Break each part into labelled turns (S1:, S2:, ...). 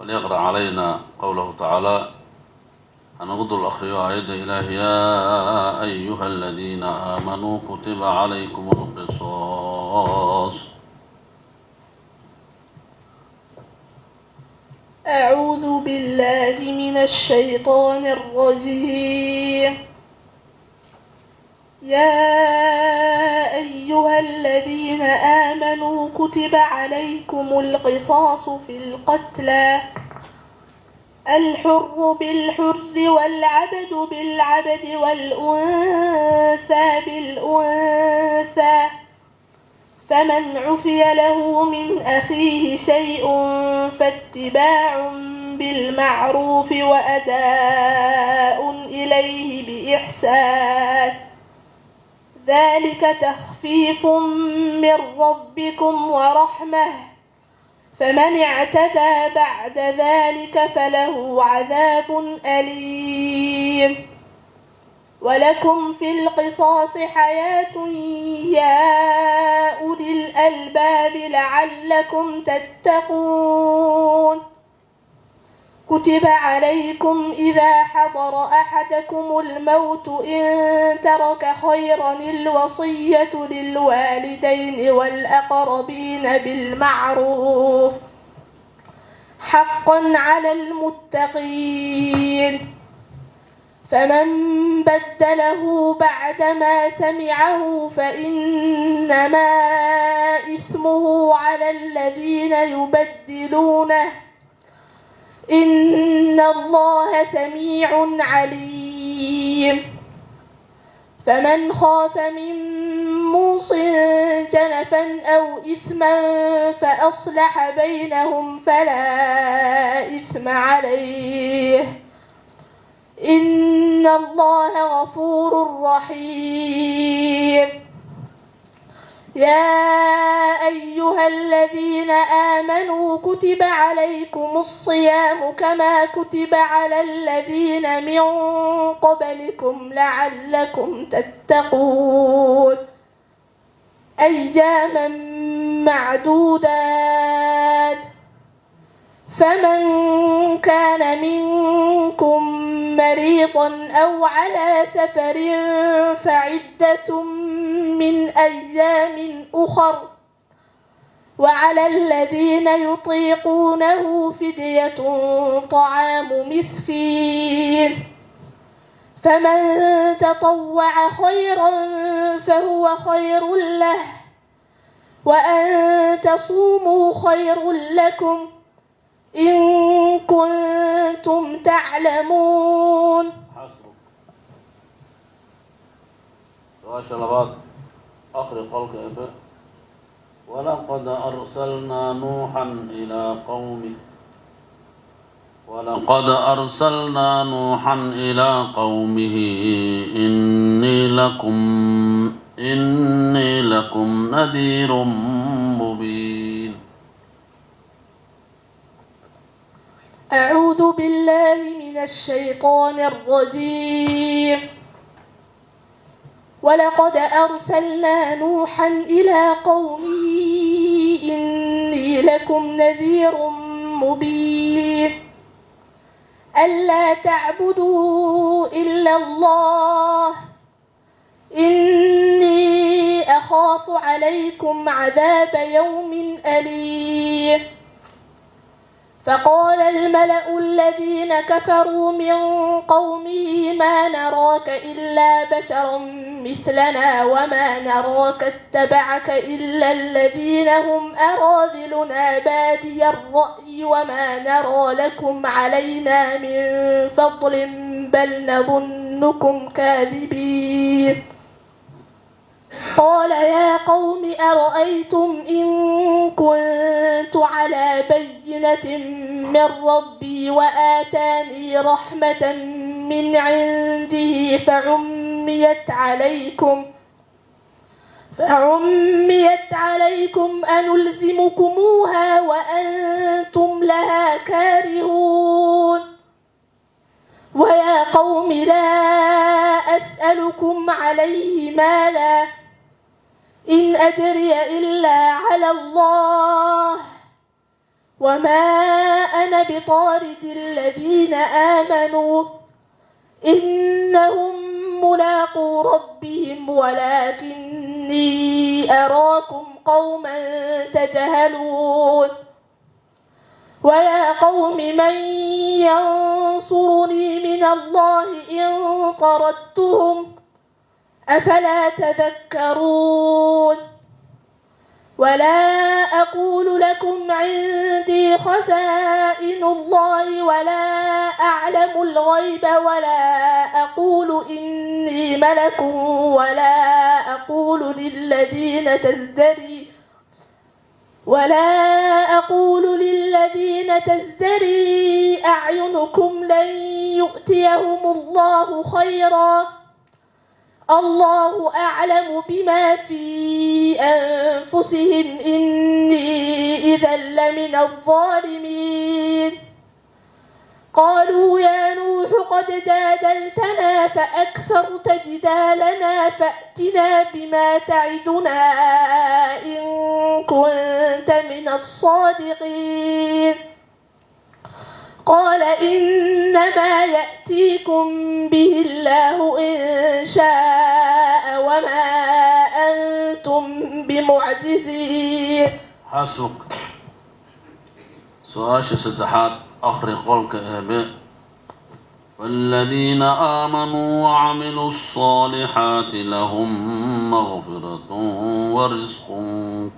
S1: فليقرأ علينا قوله تعالى. هنقضوا الأخير آية إلهي: يا أيها الذين آمنوا كتب عليكم القصاص.
S2: أعوذ بالله من الشيطان الرجيم. يا أيها الذين آمنوا كتب عليكم القصاص في القتلى، الحر بالحر والعبد بالعبد والأنثى بالأنثى، فمن عفي له من أخيه شيء فاتباع بالمعروف وأداء إليه بإحسان، ذلك تخفيف من ربكم ورحمة، فمن اعتدى بعد ذلك فله عذاب أليم. ولكم في القصاص حياة يا أولي الألباب لعلكم تتقون. كتب عليكم إذا حضر أحدكم الموت إن ترك خيرا الوصية للوالدين والأقربين بالمعروف حقا على المتقين، فمن بدله بعدما سمعه فإنما إثمه على الذين يبدلونه، إن الله سميع عليم. فمن خاف من موص جنفا أو إثما فأصلح بينهم فلا إثم عليه، إن الله غفور رحيم. يا أيها الذين آمنوا كتب عليكم الصيام كما كتب على الذين من قبلكم لعلكم تتقون، أياما معدودات، فمن كان منكم مريضا أو على سفر فعدة من أيام أخر، وعلى الذين يطيقونه فدية طعام مسكين، فمن تطوع خيرا فهو خير له، وأن تصوموا خير لكم إن كنتم تعلمون.
S1: سؤال آخر قولك إبا: ولقد أرسلنا نوحا إلى قومه إني لكم نذير مبين.
S2: أعوذ بالله من الشيطان الرجيم. ولقد أرسلنا نوحا إلى قومه إني لكم نذير مبين، ألا تعبدوا إلا الله، إني أخاف عليكم عذاب يوم أليم. فقال الملأ الذين كفروا من قومه ما نراك إلا بشرا مثلنا وما نراك اتبعك إلا الذين هم أراذلنا بادي الرأي وما نرى لكم علينا من فضل بل نظنكم كاذبين. قال يا قوم أرأيتم إن كنت على بينة من ربي وآتاني رحمة من عنده فعميت عليكم أنلزمكموها وأنتم لها كارهون. ويا قوم لا أسألكم عليه مالا إن أجري إلا على الله وما أنا بطارد الذين آمنوا إنهم ملاقو ربهم ولكني أراكم قوما تجهلون ويا قوم من ينصرني من الله إن طردتهم أفلا تذكرون ولا أقول لكم عندي خزائن الله ولا أعلم الغيب ولا أقول إني ملك ولا أقول للذين تزدري أعينكم لن يؤتيهم الله خيرا الله أعلم بما في أنفسهم إني إذا لمن الظالمين قالوا يا نوح قد جادلتنا فأكثرت جدالنا فأتنا بما تعدنا إن كنت من الصادقين قال إنما يأتيكم به الله إن شاء وما أنتم بمعجزين.
S1: حسبك. سؤال سدحات آخر قولك أبي والذين آمنوا وعملوا الصالحات لهم مغفرة ورزق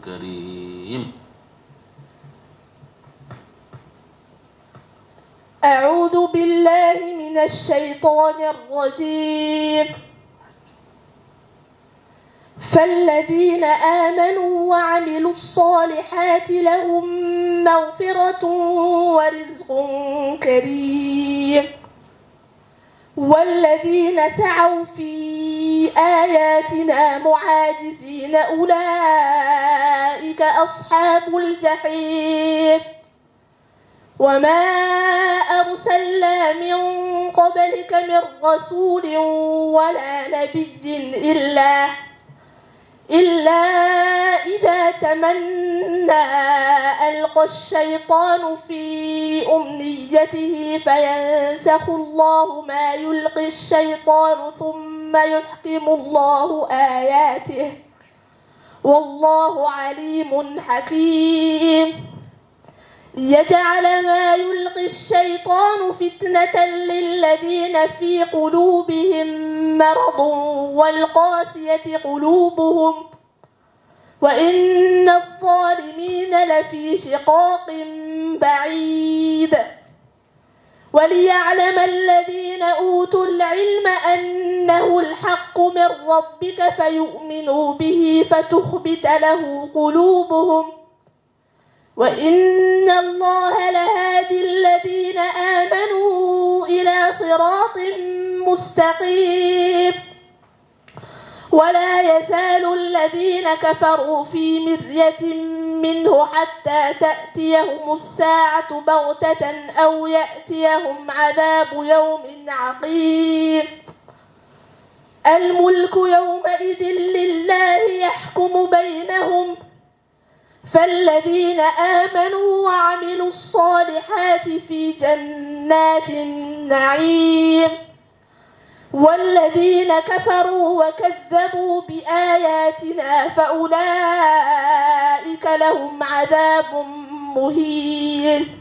S1: كريم.
S2: أعوذ بالله من الشيطان الرجيم. فالذين آمنوا وعملوا الصالحات لهم مغفرة ورزق كريم والذين سعوا في آياتنا معاجزين أولئك أصحاب الجحيم وما أرسلنا من قبلك من رسول ولا نبي إلا إذا تمنى ألقى الشيطان في أمنيته فينسخ الله ما يلقي الشيطان ثم يحكم الله آياته والله عليم حكيم يجعل ما يلقي الشيطان فتنة للذين في قلوبهم مرض والقاسية قلوبهم وإن الظالمين لفي شقاق بعيد وليعلم الذين أوتوا العلم أنه الحق من ربك فيؤمنوا به فتخبت له قلوبهم وإن الله لهادي الذين آمنوا إلى صراط مستقيم ولا يزال الذين كفروا في مرية منه حتى تأتيهم الساعة بغتة أو يأتيهم عذاب يوم عقيم الملك يومئذ لله يحكم بينهم فالذين آمنوا وعملوا الصالحات في جنات النعيم والذين كفروا وكذبوا بآياتنا فأولئك لهم عذاب مهين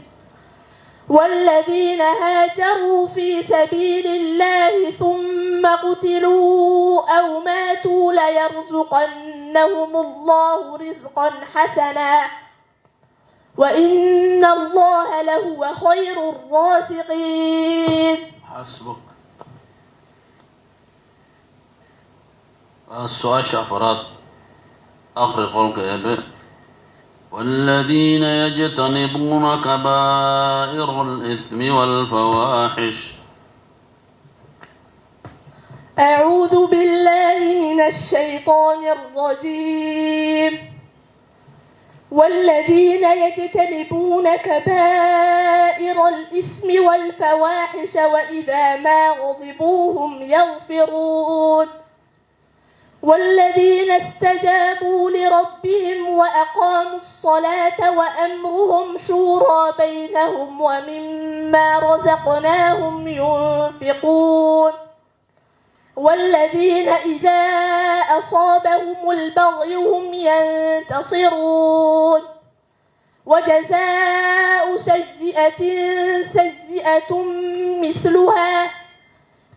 S2: والذين هاجروا في سبيل الله ثم قتلوا أو ماتوا ليرزقنهم الله رزقا حسنا وإن الله لهو خير الرازقين.
S1: حسبك. السؤال شافرات آخر قولك يا بي والذين يجتنبون كبائر الإثم والفواحش.
S2: أعوذ بالله من الشيطان الرجيم. والذين يجتنبون كبائر الإثم والفواحش وإذا ما غضبوا هم يغفرون والذين استجابوا لربهم وأقاموا الصلاة وأمرهم شورى بينهم ومما رزقناهم ينفقون والذين إذا أصابهم البغي هم ينتصرون وجزاء سيئة سيئة مثلها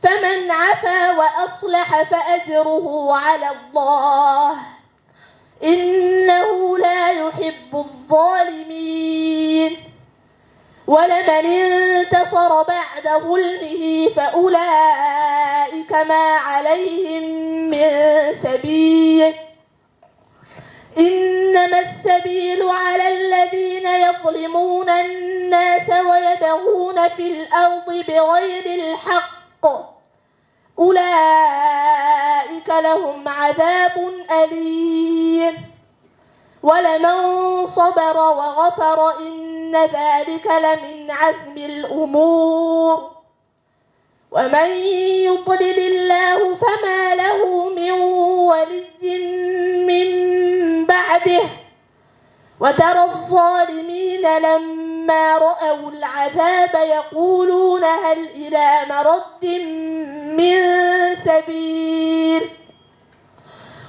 S2: فمن عفا وأصلح فأجره على الله إنه لا يحب الظالمين ولمن انتصر بعد ظلمه فأولئك ما عليهم من سبيل إنما السبيل على الذين يظلمون الناس ويبغون في الأرض بغير الحق أولئك لهم عذاب أليم ولمن صبر وغفر إن ذلك لمن عزم الأمور ومن يضلل الله فما له من ولي من بعده وترى الظالمين لما رأوا العذاب يقولون هل إلى مرد من سبيل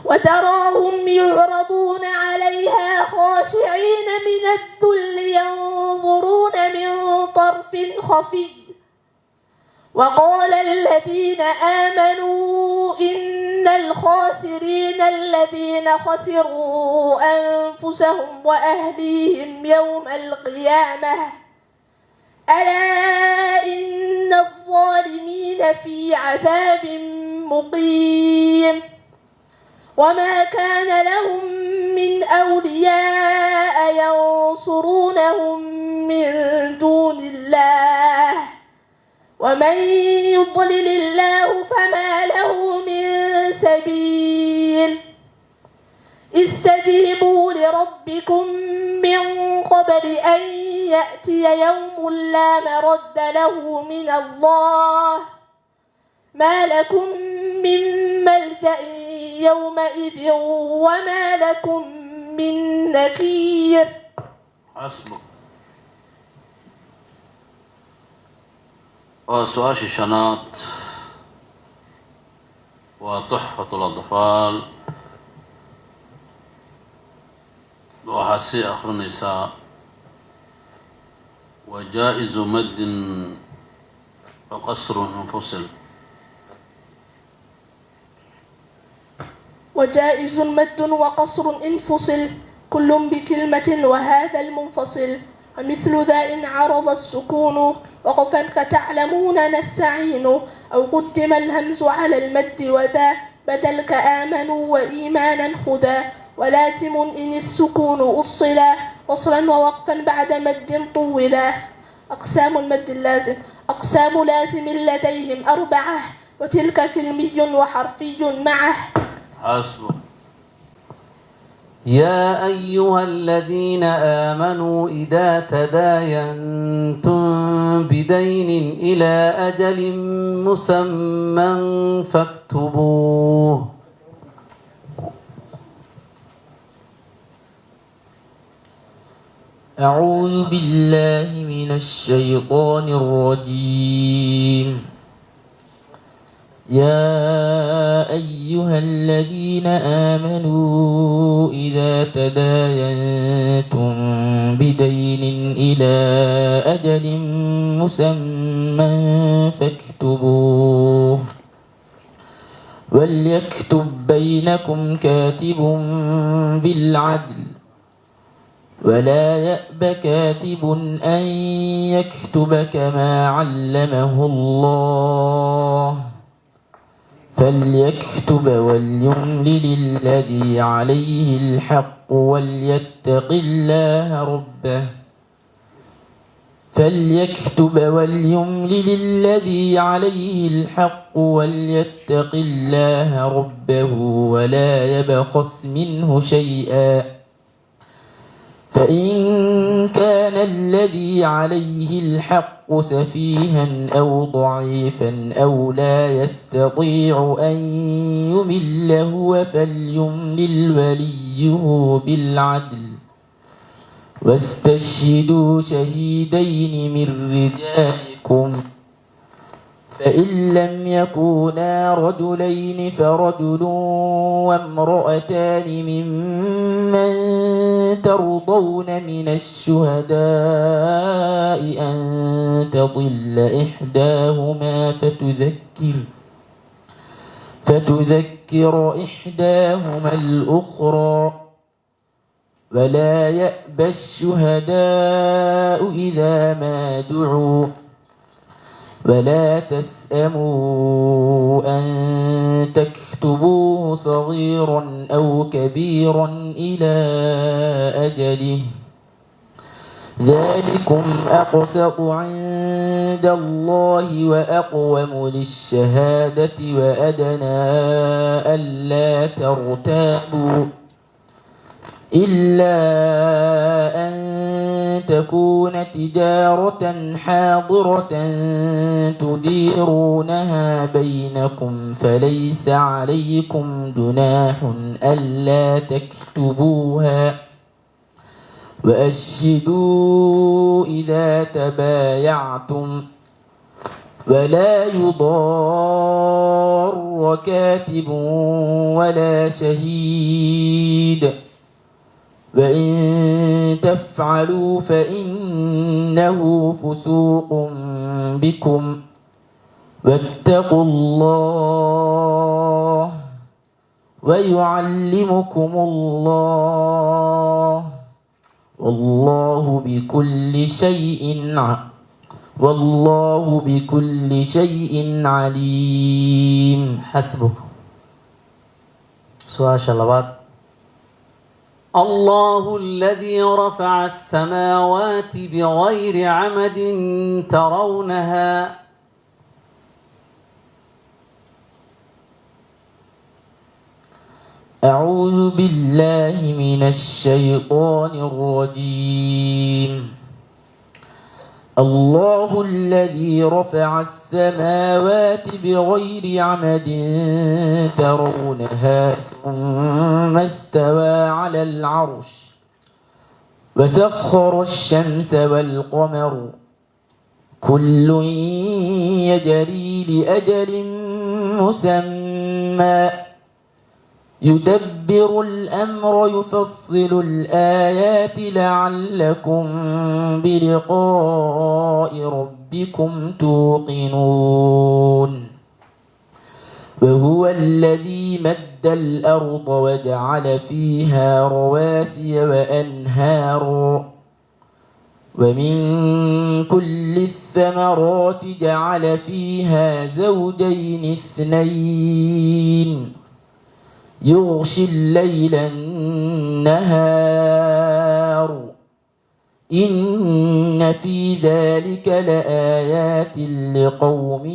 S2: وتراهم يعرضون عليها خاشعين من الذل ينظرون من طرف خفي وقال الذين آمنوا إن الخاسرين الذين خسروا أنفسهم وأهليهم يوم القيامة ألا إن الظالمين في عذاب مقيم وما كان لهم من أولياء ينصرونهم من دون الله ومن يضلل الله فما له من سبيل استجيبوا لربكم من قبل أن يأتي يوم لا مرد له من الله ما لكم من ملجأ يومئذ وما لكم من نكير.
S1: حسبك. وسؤال شنات وتحفة الأطفال وحسي آخر النساء وجائز مد وقصر انفصل.
S2: وجائز مد وقصر انفصل كل بكلمة وهذا المنفصل ومثل ذا إن عرض السكون وقفا كتعلمون نستعين أو قدم الهمز على المد وذا بدل كآمنوا وإيمانا خذا ولازم إن السكون أصلا وصلا ووقفا بعد مد طولا. أقسام المد اللازم أقسام لازم لديهم 4 وتلك كلمي وحرفي معه.
S1: حسبك.
S3: يا أيها الذين آمنوا إذا تداينتم بدين إلى أجل مسمى فاكتبوه. أعوذ بالله من الشيطان الرجيم. يا أيها الذين آمنوا إذا تداينتم بدين إلى أجل مسمى فاكتبوه وليكتب بينكم كاتب بالعدل ولا يأب كاتب أن يكتب كما علمه الله فليكتب وليملل الذي عليه الحق وليتق الله ربه فليكتب وليملل الذي عليه الحق وليتق الله ربه ولا يبخس منه شيئا فإن كان الذي عليه الحق سفيها أو ضعيفا أو لا يستطيع أن يمل هو فليملل وليه بالعدل واستشهدوا شهيدين من رجالكم فإن لم يكونا رجلين فرجل وامرأتان ممن ترضون من الشهداء أن تضل إحداهما فتذكر إحداهما الأخرى ولا يأبى الشهداء إذا ما دعوا ولا تسأموا أن تكتبوه صغيرا أو كبيرا إلى أجله ذلكم أقسط عند الله وأقوم للشهادة وأدنى ألا ترتابوا إلا أن تكون تجارة حاضرة تديرونها بينكم فليس عليكم جناح ألا تكتبوها وأشهدوا إذا تبايعتم ولا يضار كاتب ولا شهيد وإن تفعلوا فإنه فسوق بكم واتقوا الله ويعلمكم الله والله بكل شيء عليم.
S4: حسبك. سؤال شلبات. الله الذي رفع السماوات بغير عمد ترونها
S3: أعوذ بالله من الشيطان الرجيم. الله الذي رفع السماوات بغير عمد ترونها ثم استوى على العرش وسخر الشمس والقمر كل يجري لأجل مسمى يدبر الأمر يفصل الآيات لعلكم بلقاء ربكم توقنون. وهو الذي مد الأرض وجعل فيها رواسي وأنهارا ومن كل الثمرات جعل فيها زوجين اثنين يغشي الليل النهار إن في ذلك لآيات لقوم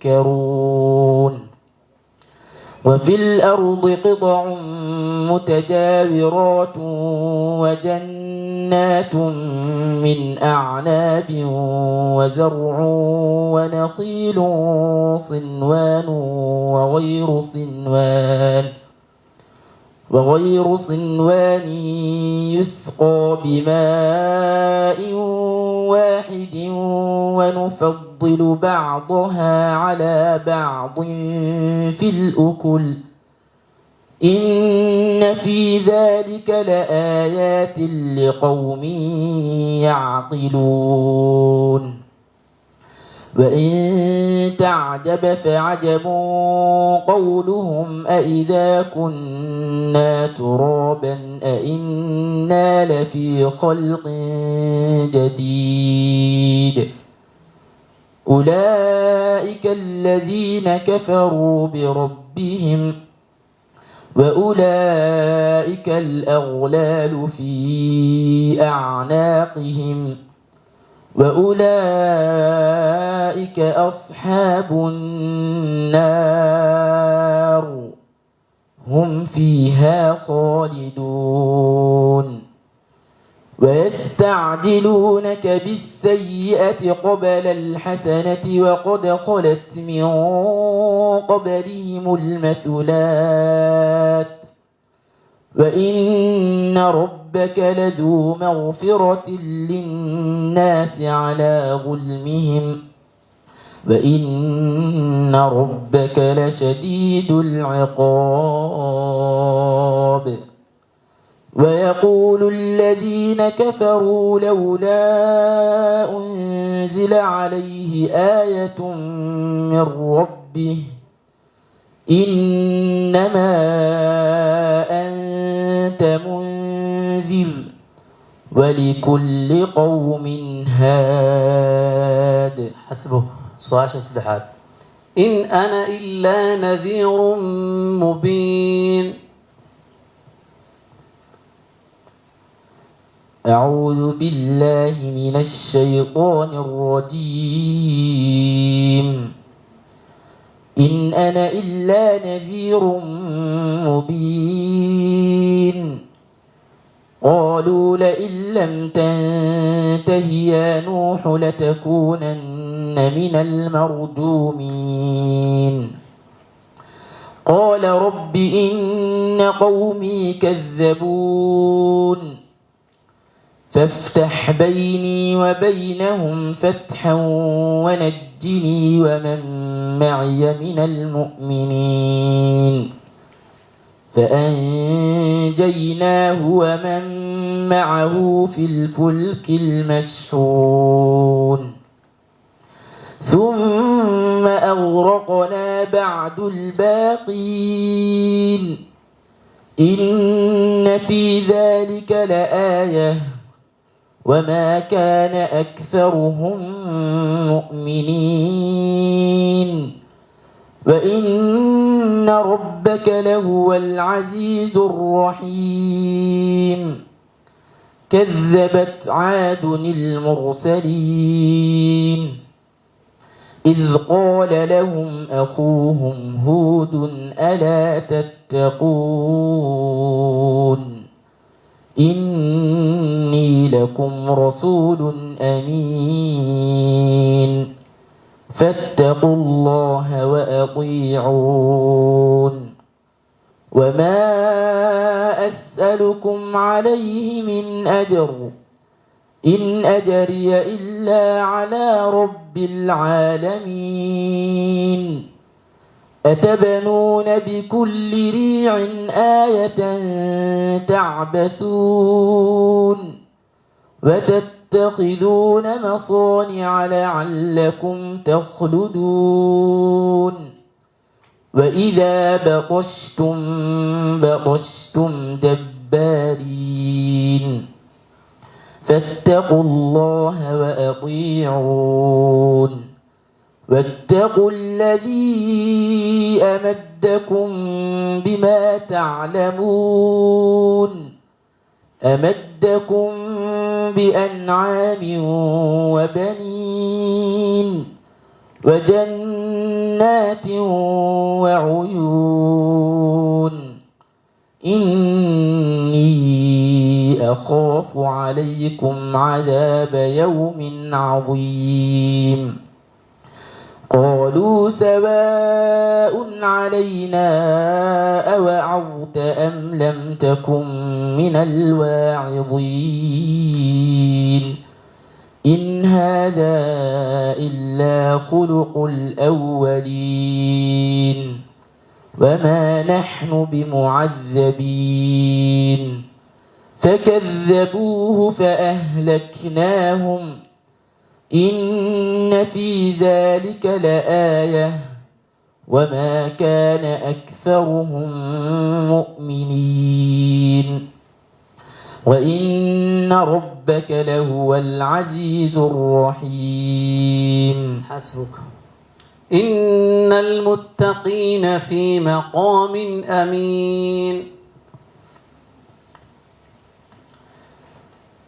S3: يتفكرون. وفي الأرض قطع متجاورات وجنات من أعناب وزرع ونخيل صنوان وغير صنوان يسقى بماء واحد ونفضل بعضها على بعض في الأكل إن في ذلك لآيات لقوم يعقلون. وإن تعجب فعجب قولهم أإذا كنا ترابا أإنا لفي خلق جديد أولئك الذين كفروا بربهم وأولئك الأغلال في أعناقهم وأولئك أصحاب النار هم فيها خالدون. ويستعجلونك بالسيئة قبل الحسنة وقد خلت من قبلهم المثلات وإن ربك لذو مغفرة للناس على ظلمهم وإن ربك لشديد العقاب ويقول الذين كفروا لولا أنزل عليه آية من ربه إنما أنت منذر ولكل قوم هاد.
S4: حسبه. سؤال سدحات. إن أنا إلا نذير مبين.
S3: أعوذ بالله من الشيطان الرجيم. إن أنا إلا نذير مبين. قالوا لئن لم تنته يا نوح لتكونن من المرجومين. قال رب إن قومي كذبون فافتح بيني وبينهم فتحا ونجني ومن معي من المؤمنين. فأنجيناه ومن معه في الفلك المشحون ثم أغرقنا بعد الباقين. إن في ذلك لآية وما كان أكثرهم مؤمنين وإن ربك لهو العزيز الرحيم. كذبت عاد المرسلين إذ قال لهم أخوهم هود ألا تتقون إني لكم رسول أمين فاتقوا الله وأطيعون. وما أسألكم عليه من أجر إن أجري إلا على رب العالمين. أتبنون بكل ريع آية تعبثون وتتخذون مصانع لعلكم تخلدون. وإذا بطشتم بطشتم جبارين فاتقوا الله وأطيعون. واتقوا الذي أمدكم بما تعلمون أمدكم بأنعام وبنين وجنات وعيون. إني أخاف عليكم عذاب يوم عظيم. قالوا سواء علينا أوعظت أم لم تكن من الواعظين إن هذا إلا خلق الأولين وما نحن بمعذبين. فكذبوه فأهلكناهم إن في ذلك لآية وما كان أكثرهم مؤمنين وإن ربك لهو العزيز الرحيم.
S4: حسبك. إن المتقين في مقام أمين.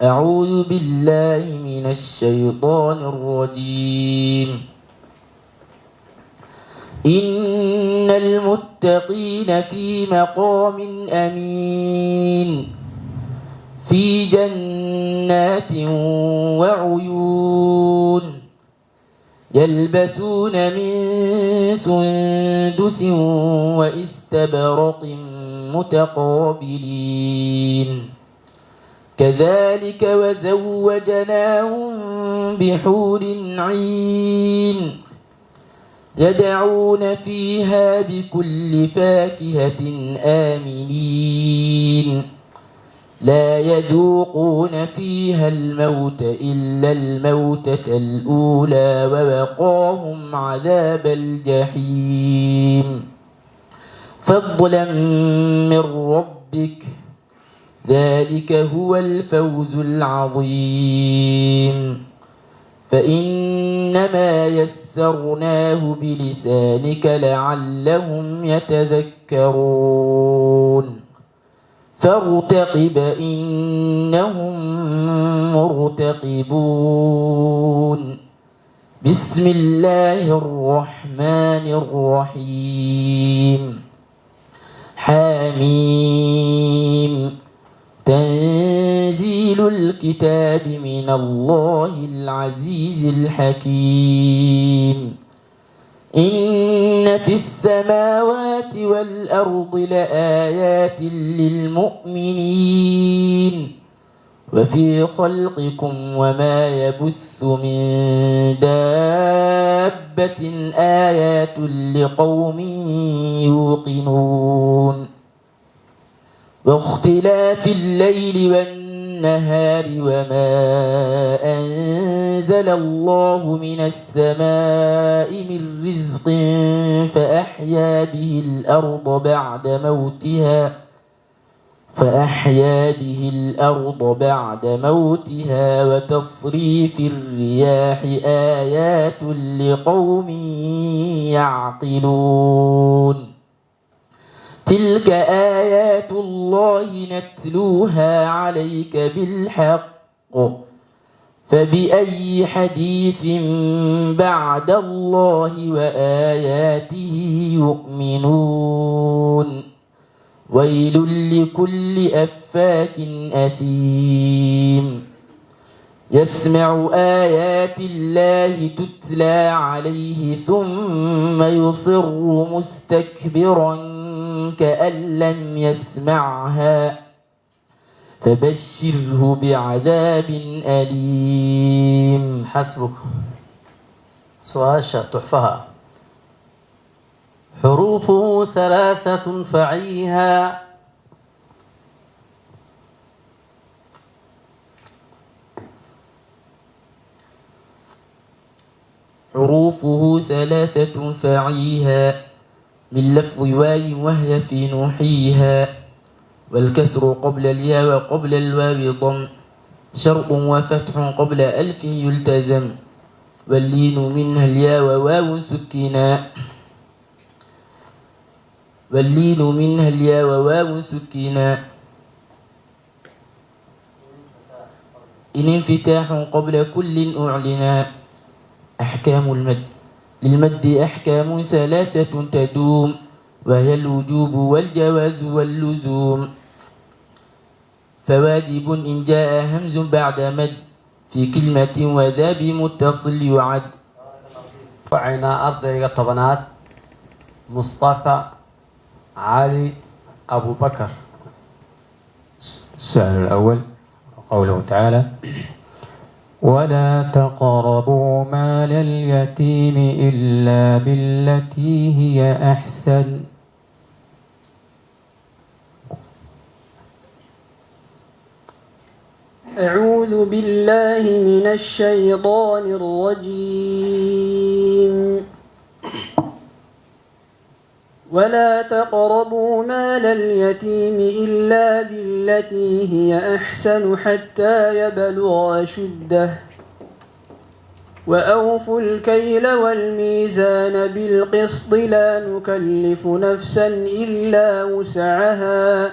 S3: أعوذ بالله من الشيطان الرجيم. إن المتقين في مقام أمين في جنات وعيون يلبسون من سندس واستبرق متقابلين كذلك وزوجناهم بحور عين يدعون فيها بكل فاكهة آمنين لا يذوقون فيها الموت إلا الموتة الأولى ووقاهم عذاب الجحيم فضلا من ربك ذلك هو الفوز العظيم فإنما يسرناه بلسانك لعلهم يتذكرون فارتقب إنهم مرتقبون بسم الله الرحمن الرحيم حميم تنزيل الكتاب من الله العزيز الحكيم إن في السماوات والأرض لآيات للمؤمنين وفي خلقكم وما يبث من دابة آيات لقوم يوقنون واختلاف الليل والنهار وما أنزل الله من السماء من رزق فأحيا به الأرض بعد موتها وتصريف الرياح آيات لقوم يعقلون تلك آيات الله نتلوها عليك بالحق فبأي حديث بعد الله وآياته يؤمنون ويل لكل أفاك أثيم يسمع آيات الله تتلى عليه ثم يصر مستكبرا كأن لم يسمعها فبشره بعذاب أليم.
S4: حسبك. سؤال تحفها. حروفه 3 فعيها.
S3: حروفه 3 فعيها من لفظ واو وهي في نوحيها والكسر قبل الياء وقبل الواو ضم شرط وفتح قبل ألف يلتزم واللين منها الياء وواو سكينا إن انفتاح قبل كل أعلنا أحكام المد للمد أحكام 3 تدوم وهي الوجوب والجواز واللزوم فواجب إن جاء همز بعد مد في كلمة وذا بمتصل يعد.
S5: وعينا أرضي طبنات مصطفى علي أبو بكر.
S6: السؤال الأول قوله تعالى ولا تقربوا مال اليتيم إلا بالتي هي أحسن
S7: أعوذ بالله من الشيطان الرجيم ولا تقربوا مال اليتيم إلا بالتي هي أحسن حتى يبلغ أشده وأوفوا الكيل والميزان بالقسط لا نكلف نفسا إلا وسعها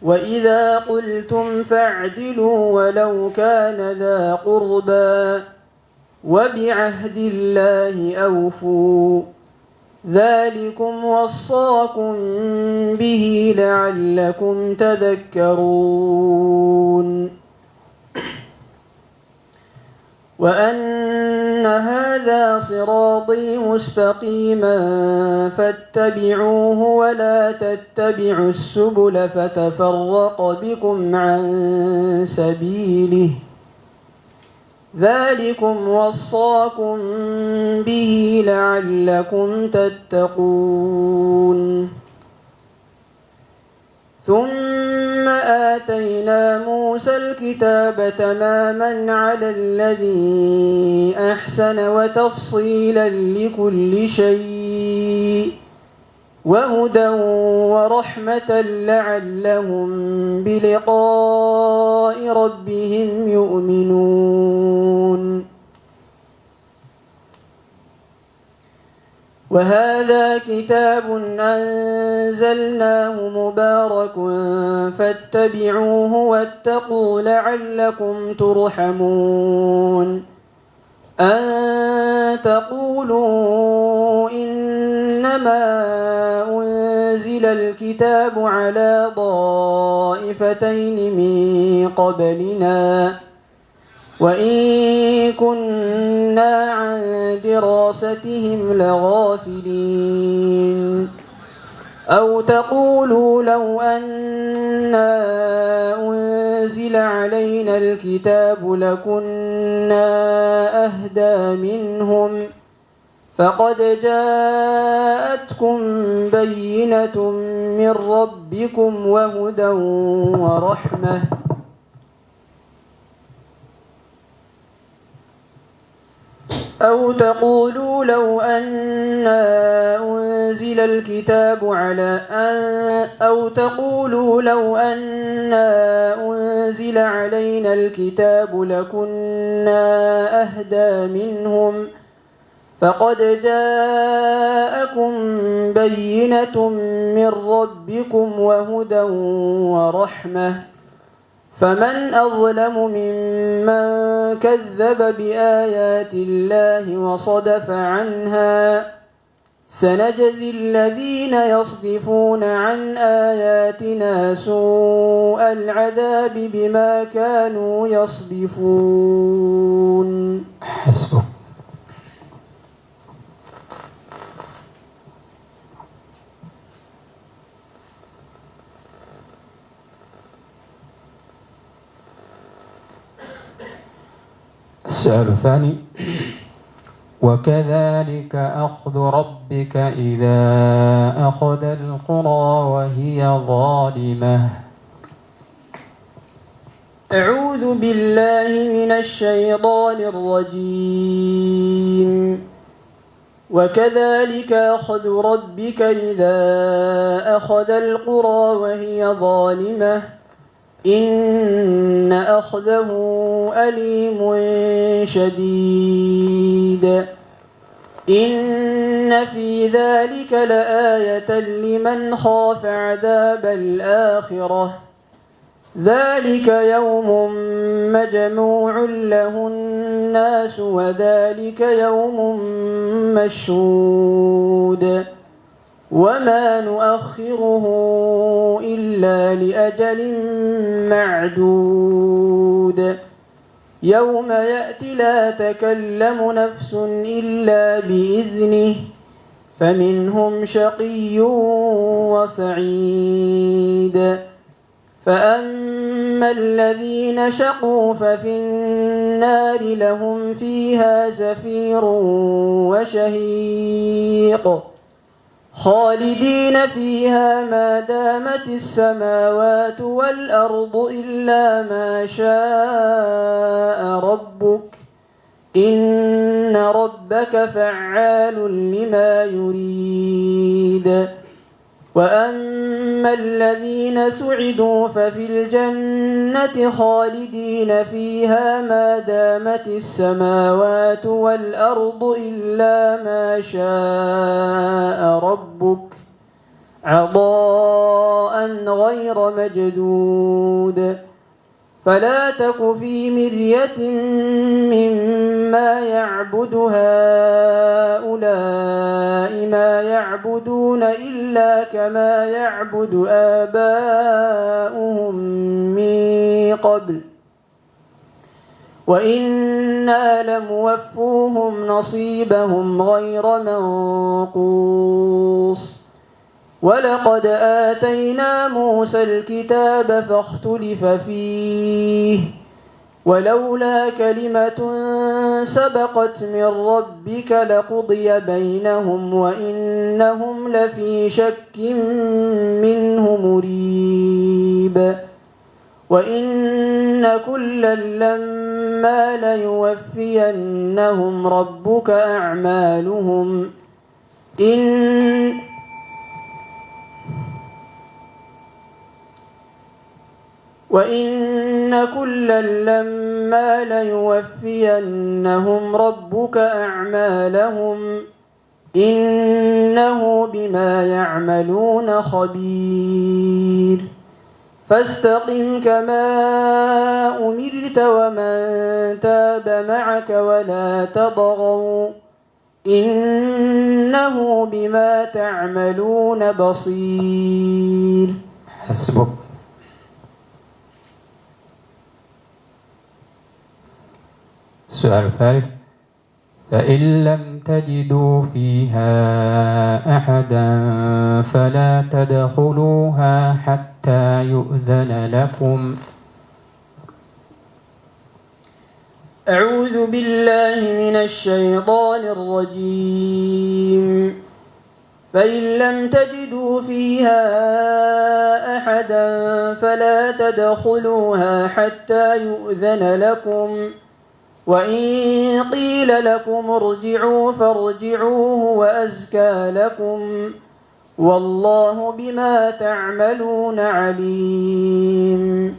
S7: وإذا قلتم فاعدلوا ولو كان ذا قربى وبعهد الله أوفوا ذلكم وصاكم به لعلكم تذكرون وأن هذا صراطي مستقيما فاتبعوه ولا تتبعوا السبل فتفرق بكم عن سبيله ذلكم وصاكم به لعلكم تتقون ثم آتينا موسى الكتاب تماما على الذي أحسن وتفصيلا لكل شيء وهدى ورحمة لعلهم بلقاء ربهم يؤمنون وهذا كتاب أنزلناه مبارك فاتبعوه واتقوا لعلكم ترحمون أن تقولوا إنما أنزل الكتاب على طائفتين من قبلنا وإن كنا عن دراستهم لغافلين أو تقولوا لو أنا أنزل علينا الكتاب لكنا أهدى منهم فقد جاءتكم بينة من ربكم وهدى ورحمة أو تقولوا لو أنا أنزل الكتاب أنزل علينا الكتاب لكنا أهدى منهم فقد جاءكم بينة من ربكم وهدى ورحمة فمن أظلم ممن كذب بآيات الله وصدف عنها سنجزي الذين يصدفون عن آياتنا سوء العذاب بما كانوا يصدفون.
S6: حسبك. السؤال الثاني: وكذلك أخذ ربك إذا أخذ القرى وهي ظالمة.
S7: أعوذ بالله من الشيطان الرجيم. وكذلك أخذ ربك إذا أخذ القرى وهي ظالمة إن أخذه أليم شديد. إن في ذلك لآية لمن خاف عذاب الآخرة ذلك يوم مجموع له الناس وذلك يوم مشهود وما نؤخره إلا لأجل معدود يوم يأتي لا تكلم نفس إلا بإذنه فمنهم شقي وسعيد. فأما الذين شقوا ففي النار لهم فيها زفير وشهيق خالدين فيها ما دامت السماوات والأرض إلا ما شاء ربك إن ربك فعال لما يريد. وأما الذين سعدوا ففي الجنة خالدين فيها ما دامت السماوات والأرض إلا ما شاء ربك عطاء غير مجدود. فلا تك في مرية مما يعبد هؤلاء ما يعبدون إلا كما يعبد آباؤهم من قبل وإنا لموفوهم نصيبهم غير منقوص ولقد آتينا موسى الكتاب فاختلف فيه ولولا كلمة سبقت من ربك لقضي بينهم وإنهم لفي شك منه مريب وإن كلا لما ليوفينهم ربك أعمالهم وإن كلا لما ليوفينهم ربك أعمالهم إنه بما يعملون خبير فاستقم كما أمرت ومن تاب معك ولا تطغوا إنه بما تعملون بصير.
S6: حسبك. السؤال الثالث: فإن لم تجدوا فيها أحدا فلا تدخلوها حتى يؤذن لكم.
S7: أعوذ بالله من الشيطان الرجيم. فإن لم تجدوا فيها أحدا فلا تدخلوها حتى يؤذن لكم وإن قيل لكم ارجعوا فارجعوه وأزكى لكم والله بما تعملون عليم.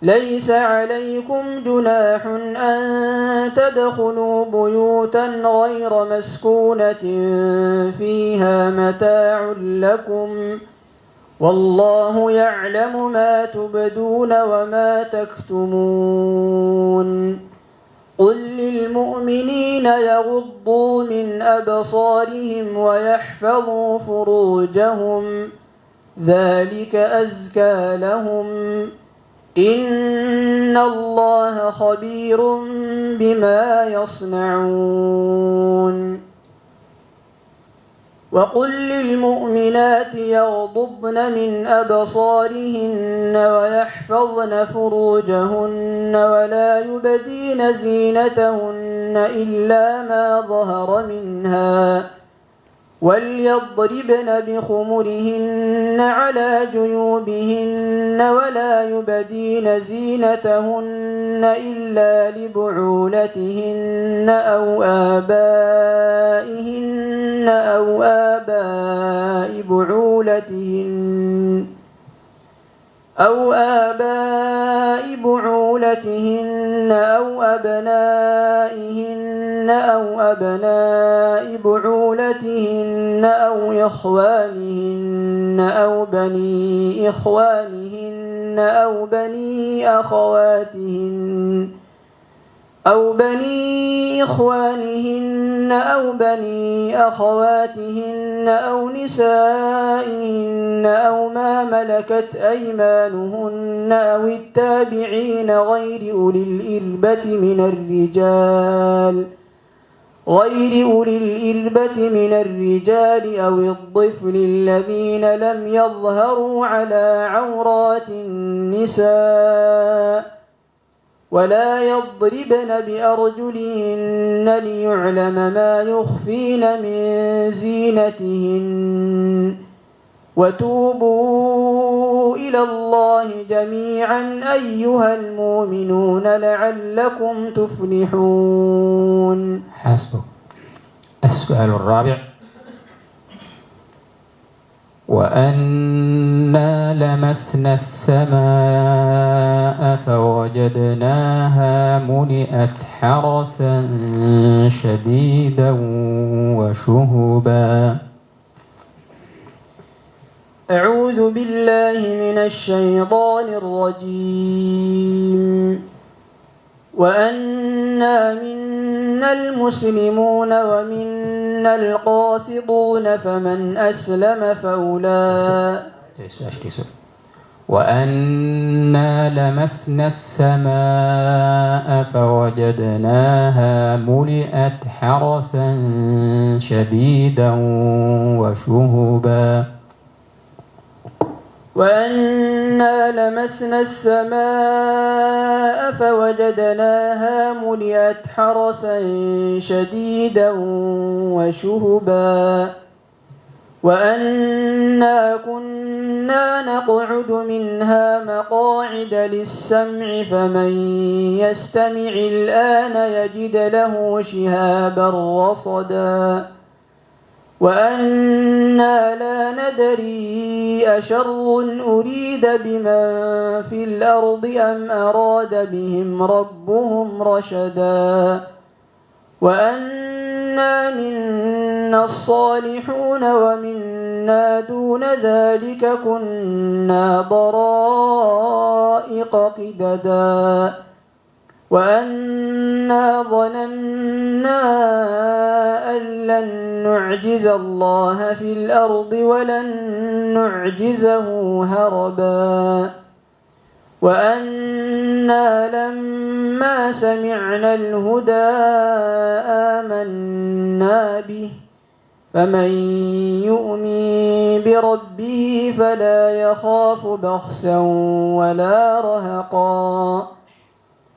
S7: ليس عليكم جناح أن تدخلوا بيوتا غير مسكونة فيها متاع لكم والله يعلم ما تبدون وما تكتمون. قل للمؤمنين يغضوا من أبصارهم ويحفظوا فروجهم ذلك أزكى لهم إن الله خبير بما يصنعون. وقل للمؤمنات يغضضن من أبصارهن ويحفظن فروجهن ولا يبدين زينتهن إلا ما ظهر منها وليضربن بخمرهن على جيوبهن ولا يبدين زينتهن إلا لبعولتهن أو آبائهن أو آباء بعولتهن أو أبنائهن أو أبناء بعولتهن أو إخوانهن أو بني إخوانهن أو بني أخواتهن أو بني إخوانهن أو بني أخواتهن أو نسائهن أو ما ملكت أيمانهن أو التابعين غير أولي الإربة من الرجال أو الطفل الذين لم يظهروا على عورات النساء ولا يضربن بأرجلهن ليعلم ما يخفين من زينتهن وتوبوا إلى الله جميعا أيها المؤمنون لعلكم تفلحون.
S6: حسبك. السؤال الرابع: وأنا لمسنا السماء فوجدناها ملئت حرسا شديدا وشهبا.
S7: أعوذ بالله من الشيطان الرجيم. وأنا منا المسلمون ومنا القاسطون فمن أسلم فأولئك
S6: وأنا لمسنا السماء فوجدناها ملئت حرسا شديدا وشهبا
S7: وأنا لمسنا السماء فوجدناها ملئت حرسا شديدا وشهبا وأنا كنا نقعد منها مقاعد للسمع فمن يستمع الآن يجد له شهابا رصدا وأنا لا ندري أشر أريد بمن في الأرض أم أراد بهم ربهم رشدا وأنا منا الصالحون ومنا دون ذلك كنا ضرائق قددا وأنا ظننا أن لن نعجز الله في الأرض ولن نعجزه هربا وأنا لما سمعنا الهدى آمنا به فمن يؤمن بربه فلا يخاف بخسا ولا رهقا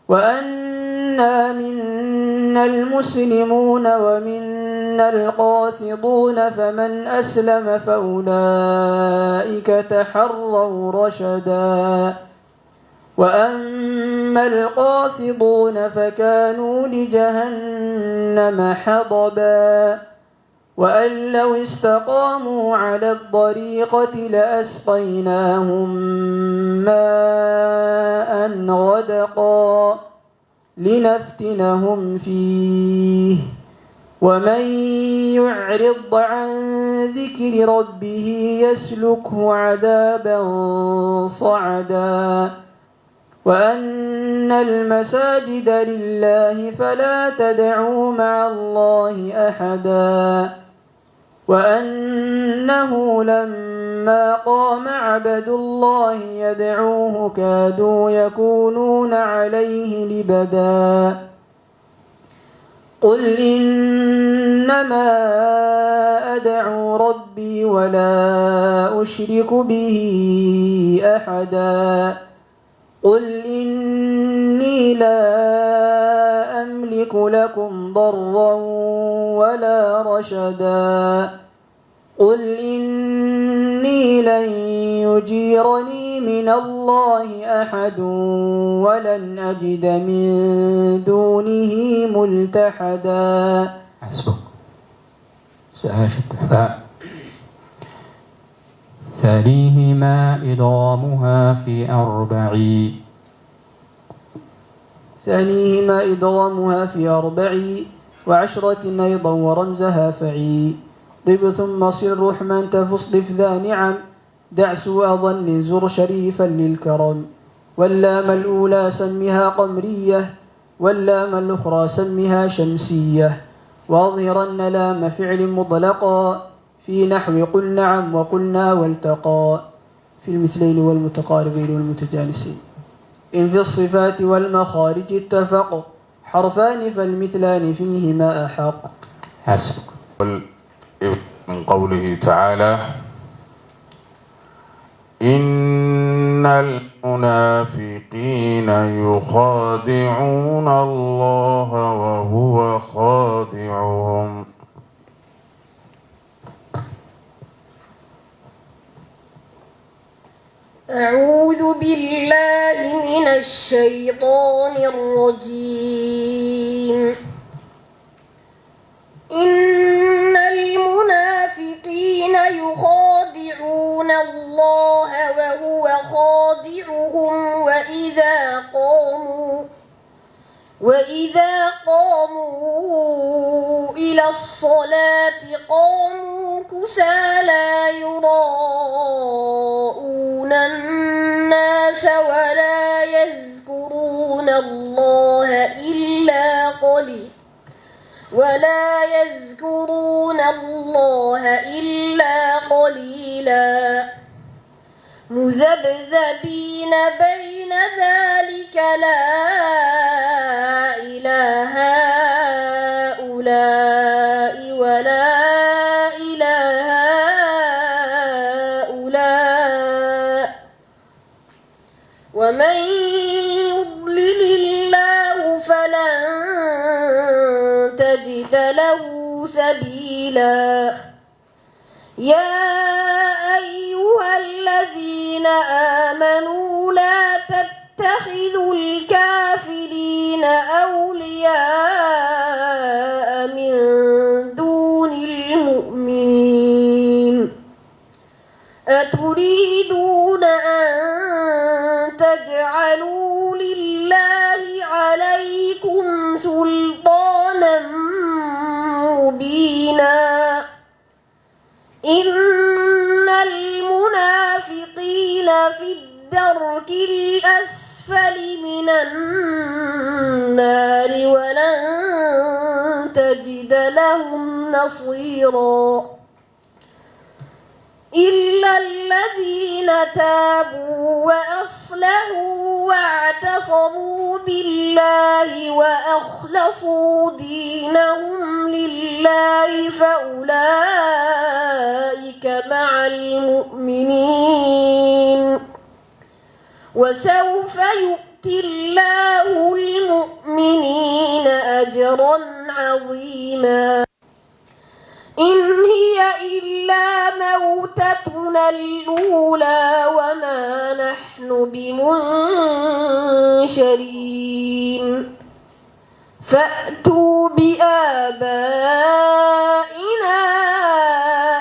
S7: وأنا منا المسلمون ومنا القاسطون فمن أسلم فأولئك تحروا رشدا وأما القاسطون فكانوا لجهنم حطبا وأن لو استقاموا على الطريقة لأسقيناهم ماء غدقا لنفتنهم فيه ومن يعرض عن ذكر ربه يسلكه عذابا صعدا وأن المساجد لله فلا تدعوا مع الله أحدا وأنه لما قام عبد الله يدعوه كادوا يكونون عليه لبدا قل إنما أدعو ربي ولا أشرك به أحدا قل إني لا أملك لكم ضرا ولا رشدا قل إني لن يجيرني من الله أحد ولن أجد من دونه ملتحدا.
S6: حسبك. سؤال التحفة. ثانيهما إضغامها في
S7: أربع وعشرة أيضا ورمزها فعي ضب ثم صر رحما تفص ضف ذا نعم دع سوء ظن زر شريفا للكرم واللام الأولى سمها قمرية واللام الأخرى سمها شمسية واظهرن لام فعل مطلقا في نحو قل نعم وقلنا والتقى في المثلين والمتقاربين والمتجانسين إن في الصفات والمخارج اتفق حرفان فالمثلان فيهما أحق.
S6: حسبك.
S8: من قوله تعالى إن المنافقين يخادعون الله وهو خادعهم.
S9: أعوذ بالله من الشيطان الرجيم. إن المنافقين يخادعون الله وهو خادعهم وإذا قاموا إلى الصلاة قاموا كسالى يراءون الناس ولا يذكرون الله إلا قليلا ولا يذكرون الله إلا قليلا مذبذبين بين ذلك لا إله هؤلاء ولا إله هؤلاء ومن يضلل الله فلن تجد له سبيلا يا أيها الذين آمنوا لا تتخذوا الكافرين أولياء من دون المؤمنين أتريدون أن تجعلوا لله عليكم سلطانا مبينا إن المنافقين في الدرك الأسفل من النار ولن تجد لهم نصيرا إلا الذين تابوا وأصلحوا واعتصموا بالله وأخلصوا دينهم لله فأولئك مع المؤمنين وسوف يؤتي الله المؤمنين أجرا عظيما إن هي إلا موتتنا الأولى وما نحن بمنشرين فأتوا بآبائنا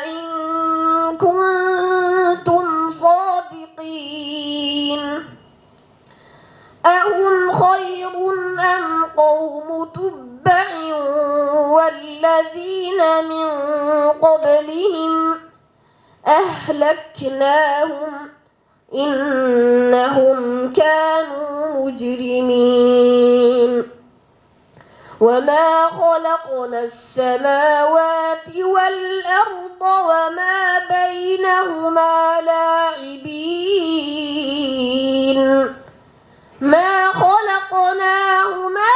S9: إن كنتم صادقين أهم خير أم قوم تبع والذين من قبلهم أهلكناهم إنهم كانوا مجرمين وما خلقنا السماوات والأرض وما بينهما لاعبين ما خلقناهما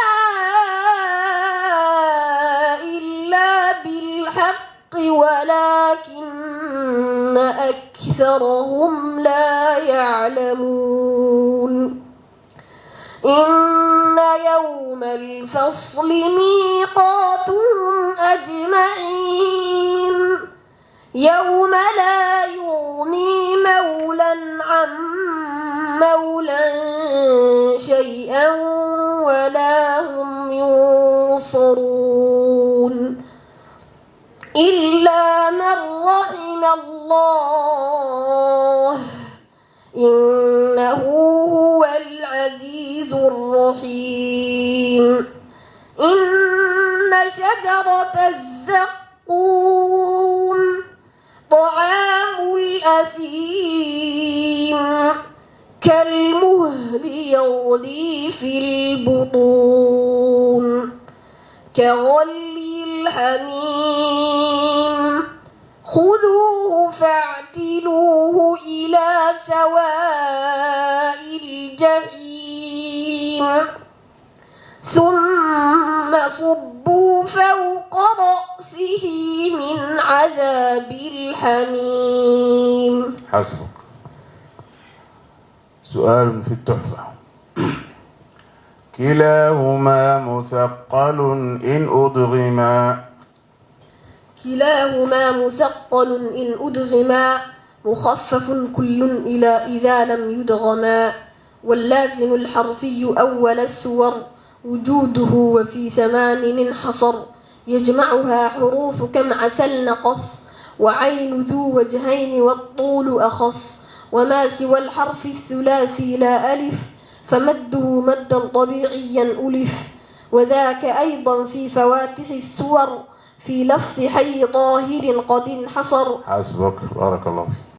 S9: إلا بالحق ولكن أكثرهم لا يعلمون إن يوم الفصل ميقاتهم أجمعين يوم لا يغني مولا عن مولا شيئا ولا هم ينصرون إلا من رحم الله إنه هو العزيز الرحيم إن شجرة الزقوم طعام الأثيم كالمهل يغلي في البطون كغلي الحميم خذوه فاعتلوه إلى سواء الجحيم ثم صبوا فوق رأسه من عذاب الحميم.
S8: حسبك. سؤال في التحفة. كلاهما مثقل إن أدغما.
S9: كلاهما مثقل إن أدغما مخفف كل إلى إذا لم يدغما واللازم الحرفي أول السور وجوده وفي 8 انحصر يجمعها حروف كم عسل نقص وعين ذو وجهين والطول أخص وما سوى الحرف الثلاثي لا ألف فمده مدا طبيعيا ألف وذاك أيضا في فواتح السور في لفظ حي طاهر قد انحصر.
S8: حسبك. بارك الله فيك.